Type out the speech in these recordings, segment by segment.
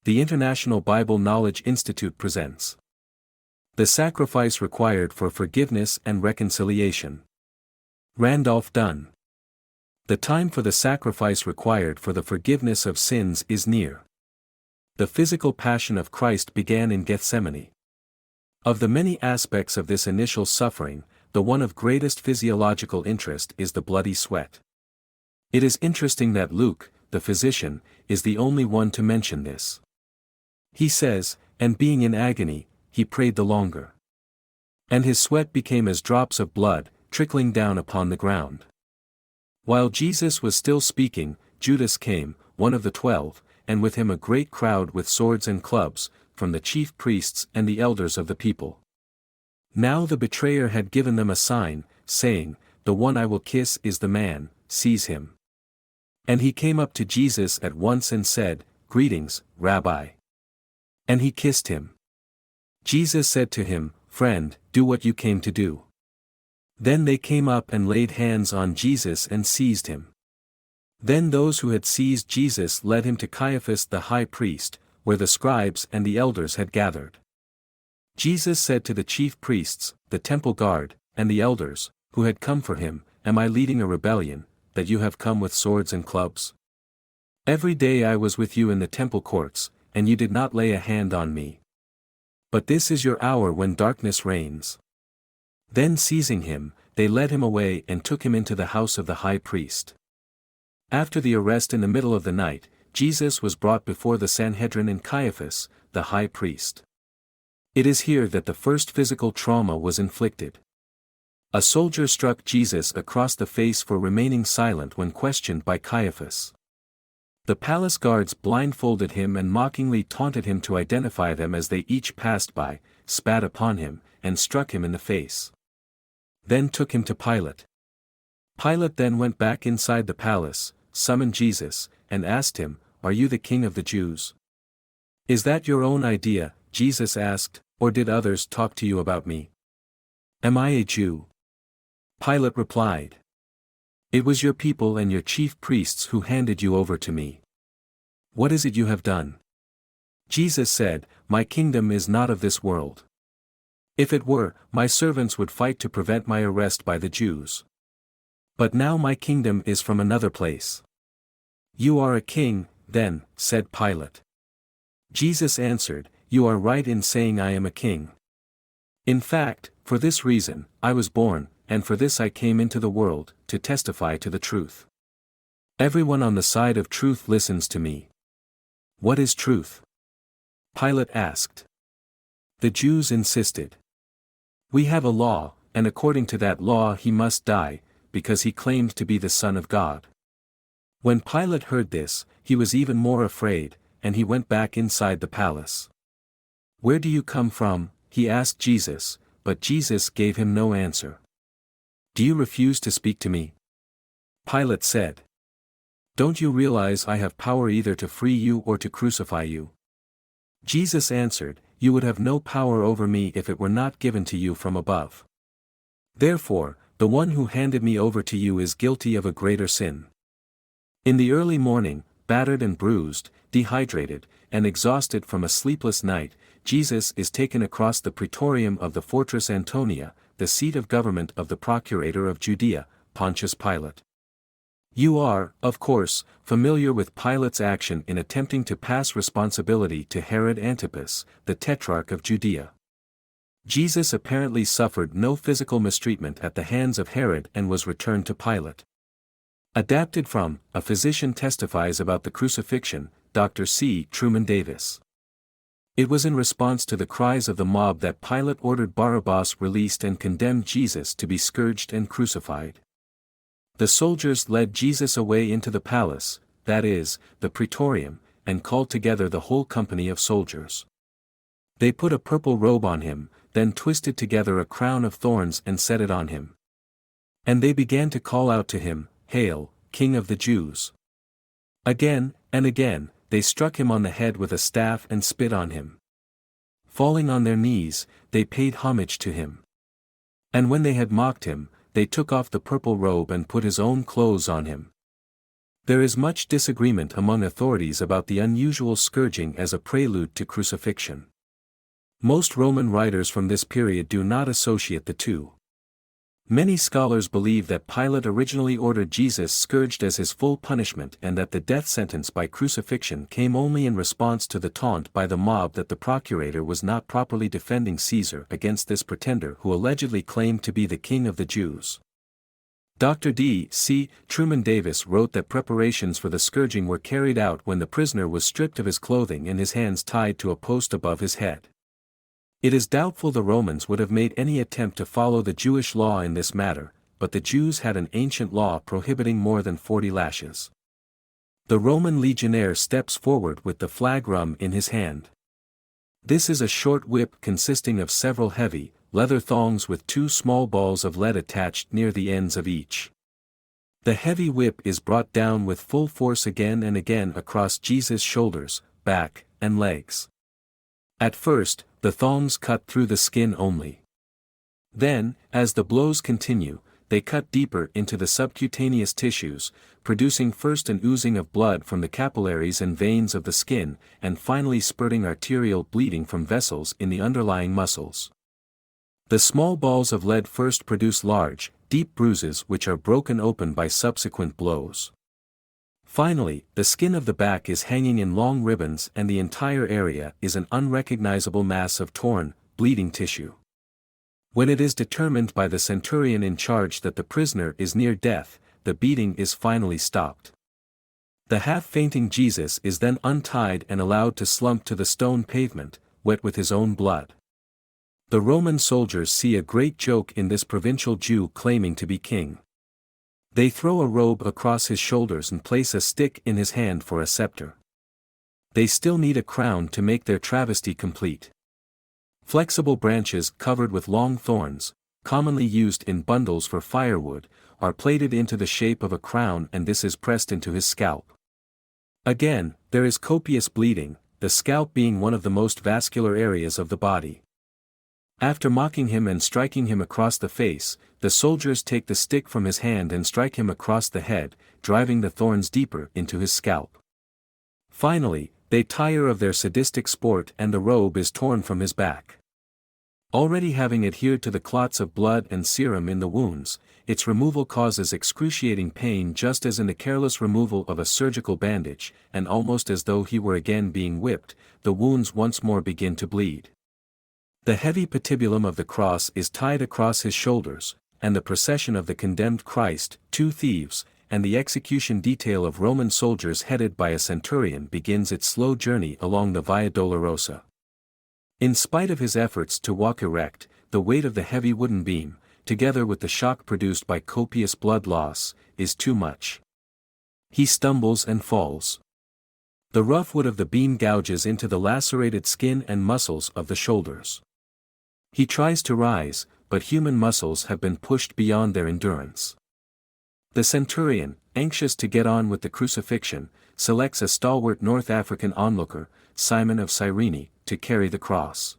The International Bible Knowledge Institute presents The Sacrifice Required for Forgiveness and Reconciliation. Randolph Dunn. The time for the sacrifice required for the forgiveness of sins is near. The physical passion of Christ began in Gethsemane. Of the many aspects of this initial suffering, the one of greatest physiological interest is the bloody sweat. It is interesting that Luke, the physician, is the only one to mention this. He says, "And being in agony, he prayed the longer. And his sweat became as drops of blood, trickling down upon the ground." While Jesus was still speaking, Judas came, one of the 12, and with him a great crowd with swords and clubs, from the chief priests and the elders of the people. Now the betrayer had given them a sign, saying, "The one I will kiss is the man, seize him." And he came up to Jesus at once and said, "Greetings, Rabbi." And he kissed him. Jesus said to him, "Friend, do what you came to do." Then they came up and laid hands on Jesus and seized him. Then those who had seized Jesus led him to Caiaphas the high priest, where the scribes and the elders had gathered. Jesus said to the chief priests, the temple guard, and the elders, who had come for him, "Am I leading a rebellion, that you have come with swords and clubs? Every day I was with you in the temple courts, and you did not lay a hand on me. But this is your hour when darkness reigns." Then seizing him, they led him away and took him into the house of the high priest. After the arrest in the middle of the night, Jesus was brought before the Sanhedrin and Caiaphas, the high priest. It is here that the first physical trauma was inflicted. A soldier struck Jesus across the face for remaining silent when questioned by Caiaphas. The palace guards blindfolded him and mockingly taunted him to identify them as they each passed by, spat upon him, and struck him in the face. Then took him to Pilate. Pilate then went back inside the palace, summoned Jesus, and asked him, "Are you the king of the Jews?" "Is that your own idea," Jesus asked, "or did others talk to you about me? Am I a Jew?" Pilate replied, "It was your people and your chief priests who handed you over to me. What is it you have done?" Jesus said, "My kingdom is not of this world. If it were, my servants would fight to prevent my arrest by the Jews. But now my kingdom is from another place." "You are a king, then," said Pilate. Jesus answered, "You are right in saying I am a king. In fact, for this reason, I was born, and for this I came into the world, to testify to the truth. Everyone on the side of truth listens to me." "What is truth?" Pilate asked. The Jews insisted. "We have a law, and according to that law he must die, because he claimed to be the Son of God." When Pilate heard this, he was even more afraid, and he went back inside the palace. "Where do you come from?" he asked Jesus, but Jesus gave him no answer. "Do you refuse to speak to me?" Pilate said. "Don't you realize I have power either to free you or to crucify you?" Jesus answered, "You would have no power over me if it were not given to you from above. Therefore, the one who handed me over to you is guilty of a greater sin." In the early morning, battered and bruised, dehydrated, and exhausted from a sleepless night, Jesus is taken across the praetorium of the fortress Antonia, the seat of government of the procurator of Judea, Pontius Pilate. You are, of course, familiar with Pilate's action in attempting to pass responsibility to Herod Antipas, the tetrarch of Judea. Jesus apparently suffered no physical mistreatment at the hands of Herod and was returned to Pilate. Adapted from A Physician Testifies About the Crucifixion, Dr. C. Truman Davis. It was in response to the cries of the mob that Pilate ordered Barabbas released and condemned Jesus to be scourged and crucified. The soldiers led Jesus away into the palace, that is, the praetorium, and called together the whole company of soldiers. They put a purple robe on him, then twisted together a crown of thorns and set it on him. And they began to call out to him, "Hail, King of the Jews!" Again, and again, they struck him on the head with a staff and spit on him. Falling on their knees, they paid homage to him. And when they had mocked him, they took off the purple robe and put his own clothes on him. There is much disagreement among authorities about the unusual scourging as a prelude to crucifixion. Most Roman writers from this period do not associate the two. Many scholars believe that Pilate originally ordered Jesus scourged as his full punishment and that the death sentence by crucifixion came only in response to the taunt by the mob that the procurator was not properly defending Caesar against this pretender who allegedly claimed to be the king of the Jews. Dr. D.C. Truman Davis wrote that preparations for the scourging were carried out when the prisoner was stripped of his clothing and his hands tied to a post above his head. It is doubtful the Romans would have made any attempt to follow the Jewish law in this matter, but the Jews had an ancient law prohibiting more than 40 lashes. The Roman legionnaire steps forward with the flagrum in his hand. This is a short whip consisting of several heavy, leather thongs with two small balls of lead attached near the ends of each. The heavy whip is brought down with full force again and again across Jesus' shoulders, back, and legs. At first, the thongs cut through the skin only. Then, as the blows continue, they cut deeper into the subcutaneous tissues, producing first an oozing of blood from the capillaries and veins of the skin, and finally spurting arterial bleeding from vessels in the underlying muscles. The small balls of lead first produce large, deep bruises which are broken open by subsequent blows. Finally, the skin of the back is hanging in long ribbons and the entire area is an unrecognizable mass of torn, bleeding tissue. When it is determined by the centurion in charge that the prisoner is near death, the beating is finally stopped. The half-fainting Jesus is then untied and allowed to slump to the stone pavement, wet with his own blood. The Roman soldiers see a great joke in this provincial Jew claiming to be king. They throw a robe across his shoulders and place a stick in his hand for a scepter. They still need a crown to make their travesty complete. Flexible branches covered with long thorns, commonly used in bundles for firewood, are plaited into the shape of a crown and this is pressed into his scalp. Again, there is copious bleeding, the scalp being one of the most vascular areas of the body. After mocking him and striking him across the face, the soldiers take the stick from his hand and strike him across the head, driving the thorns deeper into his scalp. Finally, they tire of their sadistic sport and the robe is torn from his back. Already having adhered to the clots of blood and serum in the wounds, its removal causes excruciating pain just as in the careless removal of a surgical bandage, and almost as though he were again being whipped, the wounds once more begin to bleed. The heavy patibulum of the cross is tied across his shoulders, and the procession of the condemned Christ, two thieves, and the execution detail of Roman soldiers headed by a centurion begins its slow journey along the Via Dolorosa. In spite of his efforts to walk erect, the weight of the heavy wooden beam, together with the shock produced by copious blood loss, is too much. He stumbles and falls. The rough wood of the beam gouges into the lacerated skin and muscles of the shoulders. He tries to rise, but human muscles have been pushed beyond their endurance. The centurion, anxious to get on with the crucifixion, selects a stalwart North African onlooker, Simon of Cyrene, to carry the cross.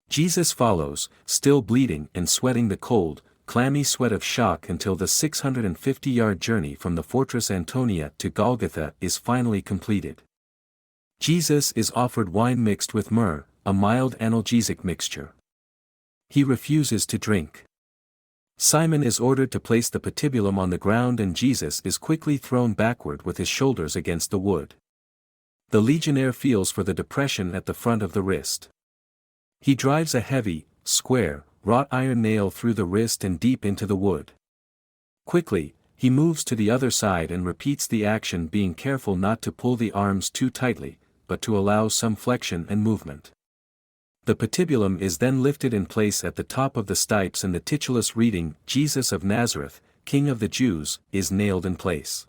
Jesus follows, still bleeding and sweating the cold, clammy sweat of shock until the 650-yard journey from the fortress Antonia to Golgotha is finally completed. Jesus is offered wine mixed with myrrh, a mild analgesic mixture. He refuses to drink. Simon is ordered to place the patibulum on the ground and Jesus is quickly thrown backward with his shoulders against the wood. The legionnaire feels for the depression at the front of the wrist. He drives a heavy, square, wrought iron nail through the wrist and deep into the wood. Quickly, he moves to the other side and repeats the action, being careful not to pull the arms too tightly, but to allow some flexion and movement. The patibulum is then lifted in place at the top of the stipes and the titulus reading, Jesus of Nazareth, King of the Jews, is nailed in place.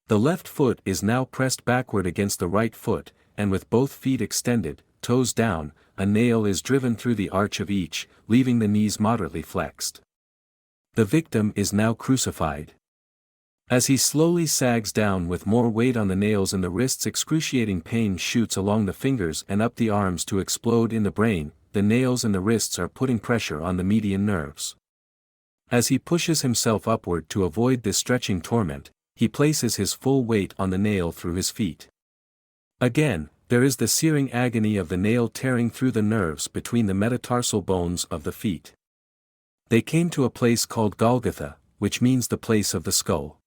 The left foot is now pressed backward against the right foot, and with both feet extended, toes down, a nail is driven through the arch of each, leaving the knees moderately flexed. The victim is now crucified. As he slowly sags down with more weight on the nails and the wrists, excruciating pain shoots along the fingers and up the arms to explode in the brain. The nails and the wrists are putting pressure on the median nerves. As he pushes himself upward to avoid this stretching torment, he places his full weight on the nail through his feet. Again, there is the searing agony of the nail tearing through the nerves between the metatarsal bones of the feet. They came to a place called Golgotha, which means the place of the skull.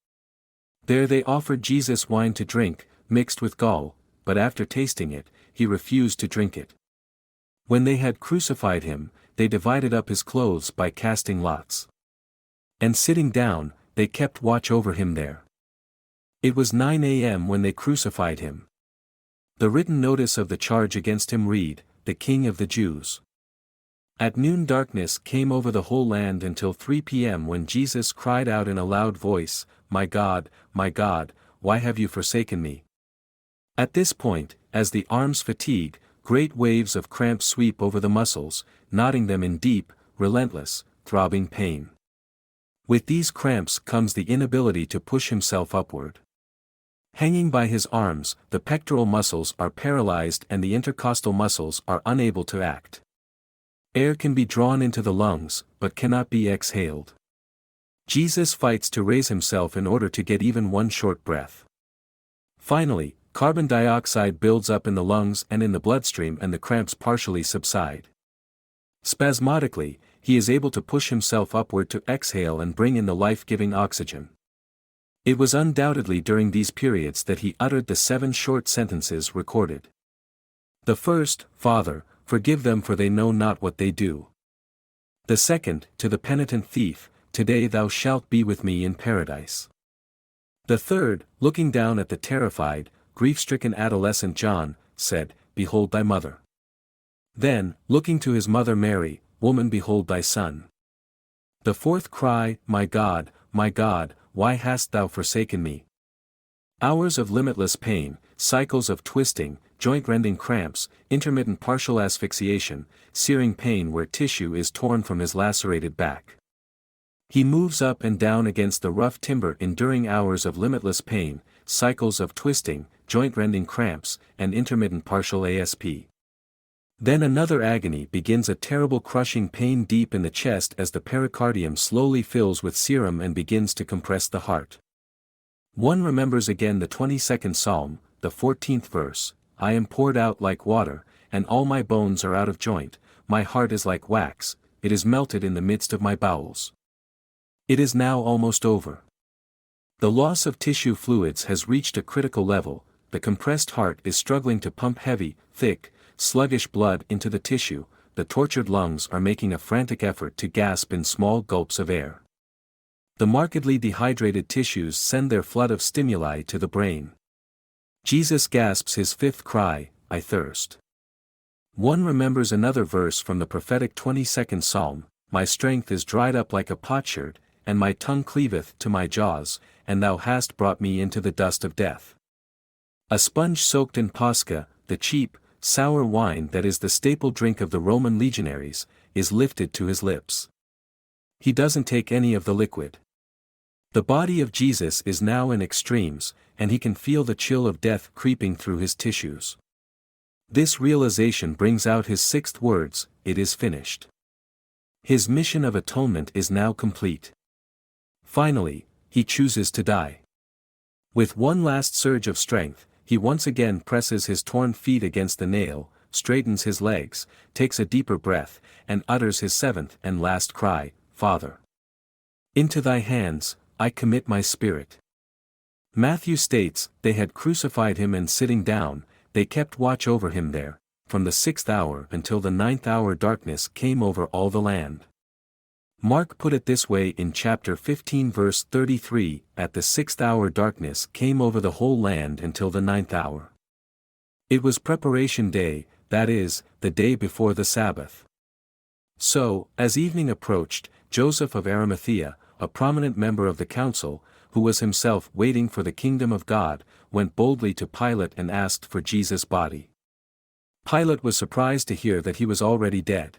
There they offered Jesus wine to drink, mixed with gall, but after tasting it, he refused to drink it. When they had crucified him, they divided up his clothes by casting lots. And sitting down, they kept watch over him there. It was 9 a.m. when they crucified him. The written notice of the charge against him read, "The King of the Jews." At noon darkness came over the whole land until 3 p.m. when Jesus cried out in a loud voice, my God, why have you forsaken me?" At this point, as the arms fatigue, great waves of cramp sweep over the muscles, knotting them in deep, relentless, throbbing pain. With these cramps comes the inability to push himself upward. Hanging by his arms, the pectoral muscles are paralyzed and the intercostal muscles are unable to act. Air can be drawn into the lungs, but cannot be exhaled. Jesus fights to raise himself in order to get even one short breath. Finally, carbon dioxide builds up in the lungs and in the bloodstream and the cramps partially subside. Spasmodically, he is able to push himself upward to exhale and bring in the life-giving oxygen. It was undoubtedly during these periods that he uttered the 7 short sentences recorded. The first, "Father, forgive them for they know not what they do." The second, to the penitent thief, "Today thou shalt be with me in paradise." The third, looking down at the terrified, grief-stricken adolescent John, said, "Behold thy mother." Then, looking to his mother Mary, "Woman, behold thy son." The fourth cry, my God, why hast thou forsaken me?" Hours of limitless pain, cycles of twisting, joint-rending cramps, intermittent partial asphyxiation, searing pain where tissue is torn from his lacerated back. He moves up and down against the rough timber enduring hours of limitless pain, cycles of twisting, joint-rending cramps, and intermittent partial ASP. Then another agony begins, a terrible crushing pain deep in the chest as the pericardium slowly fills with serum and begins to compress the heart. One remembers again the 22nd Psalm, the 14th verse, "I am poured out like water, and all my bones are out of joint, my heart is like wax, it is melted in the midst of my bowels." It is now almost over. The loss of tissue fluids has reached a critical level, the compressed heart is struggling to pump heavy, thick, sluggish blood into the tissue, the tortured lungs are making a frantic effort to gasp in small gulps of air. The markedly dehydrated tissues send their flood of stimuli to the brain. Jesus gasps his 5th cry, "I thirst." One remembers another verse from the prophetic 22nd Psalm, "My strength is dried up like a potsherd, and my tongue cleaveth to my jaws, and thou hast brought me into the dust of death." A sponge soaked in posca, the cheap, sour wine that is the staple drink of the Roman legionaries, is lifted to his lips. He doesn't take any of the liquid. The body of Jesus is now in extremes, and he can feel the chill of death creeping through his tissues. This realization brings out his 6th words, "It is finished." His mission of atonement is now complete. Finally, he chooses to die. With one last surge of strength, he once again presses his torn feet against the nail, straightens his legs, takes a deeper breath, and utters his 7th and last cry, "Father, into thy hands, I commit my spirit." Matthew states, they had crucified him and sitting down, they kept watch over him there, from the 6th hour until the 9th hour darkness came over all the land. Mark put it this way in chapter 15 verse 33, "At the 6th hour darkness came over the whole land until the 9th hour." It was preparation day, that is, the day before the Sabbath. So, as evening approached, Joseph of Arimathea, a prominent member of the council, who was himself waiting for the kingdom of God, went boldly to Pilate and asked for Jesus' body. Pilate was surprised to hear that he was already dead.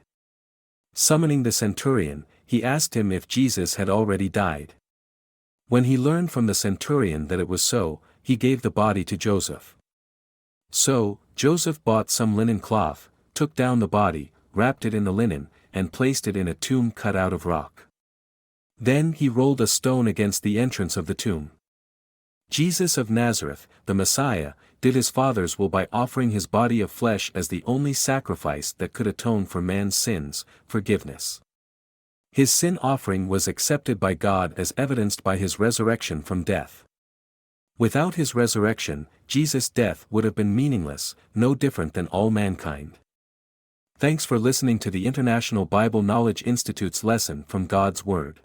Summoning the centurion, he asked him if Jesus had already died. When he learned from the centurion that it was so, he gave the body to Joseph. So, Joseph bought some linen cloth, took down the body, wrapped it in the linen, and placed it in a tomb cut out of rock. Then he rolled a stone against the entrance of the tomb. Jesus of Nazareth, the Messiah, did his Father's will by offering his body of flesh as the only sacrifice that could atone for man's sins, forgiveness. His sin offering was accepted by God as evidenced by his resurrection from death. Without his resurrection, Jesus' death would have been meaningless, no different than all mankind. Thanks for listening to the International Bible Knowledge Institute's lesson from God's Word.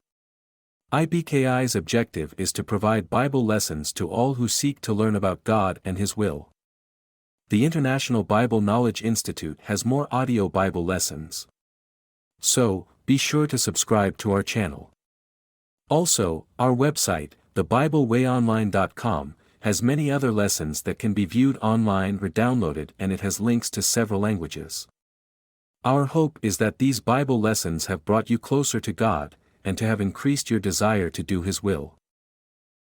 IBKI's objective is to provide Bible lessons to all who seek to learn about God and His will. The International Bible Knowledge Institute has more audio Bible lessons. So, be sure to subscribe to our channel. Also, our website, thebiblewayonline.com, has many other lessons that can be viewed online or downloaded, and it has links to several languages. Our hope is that these Bible lessons have brought you closer to God, and to have increased your desire to do His will.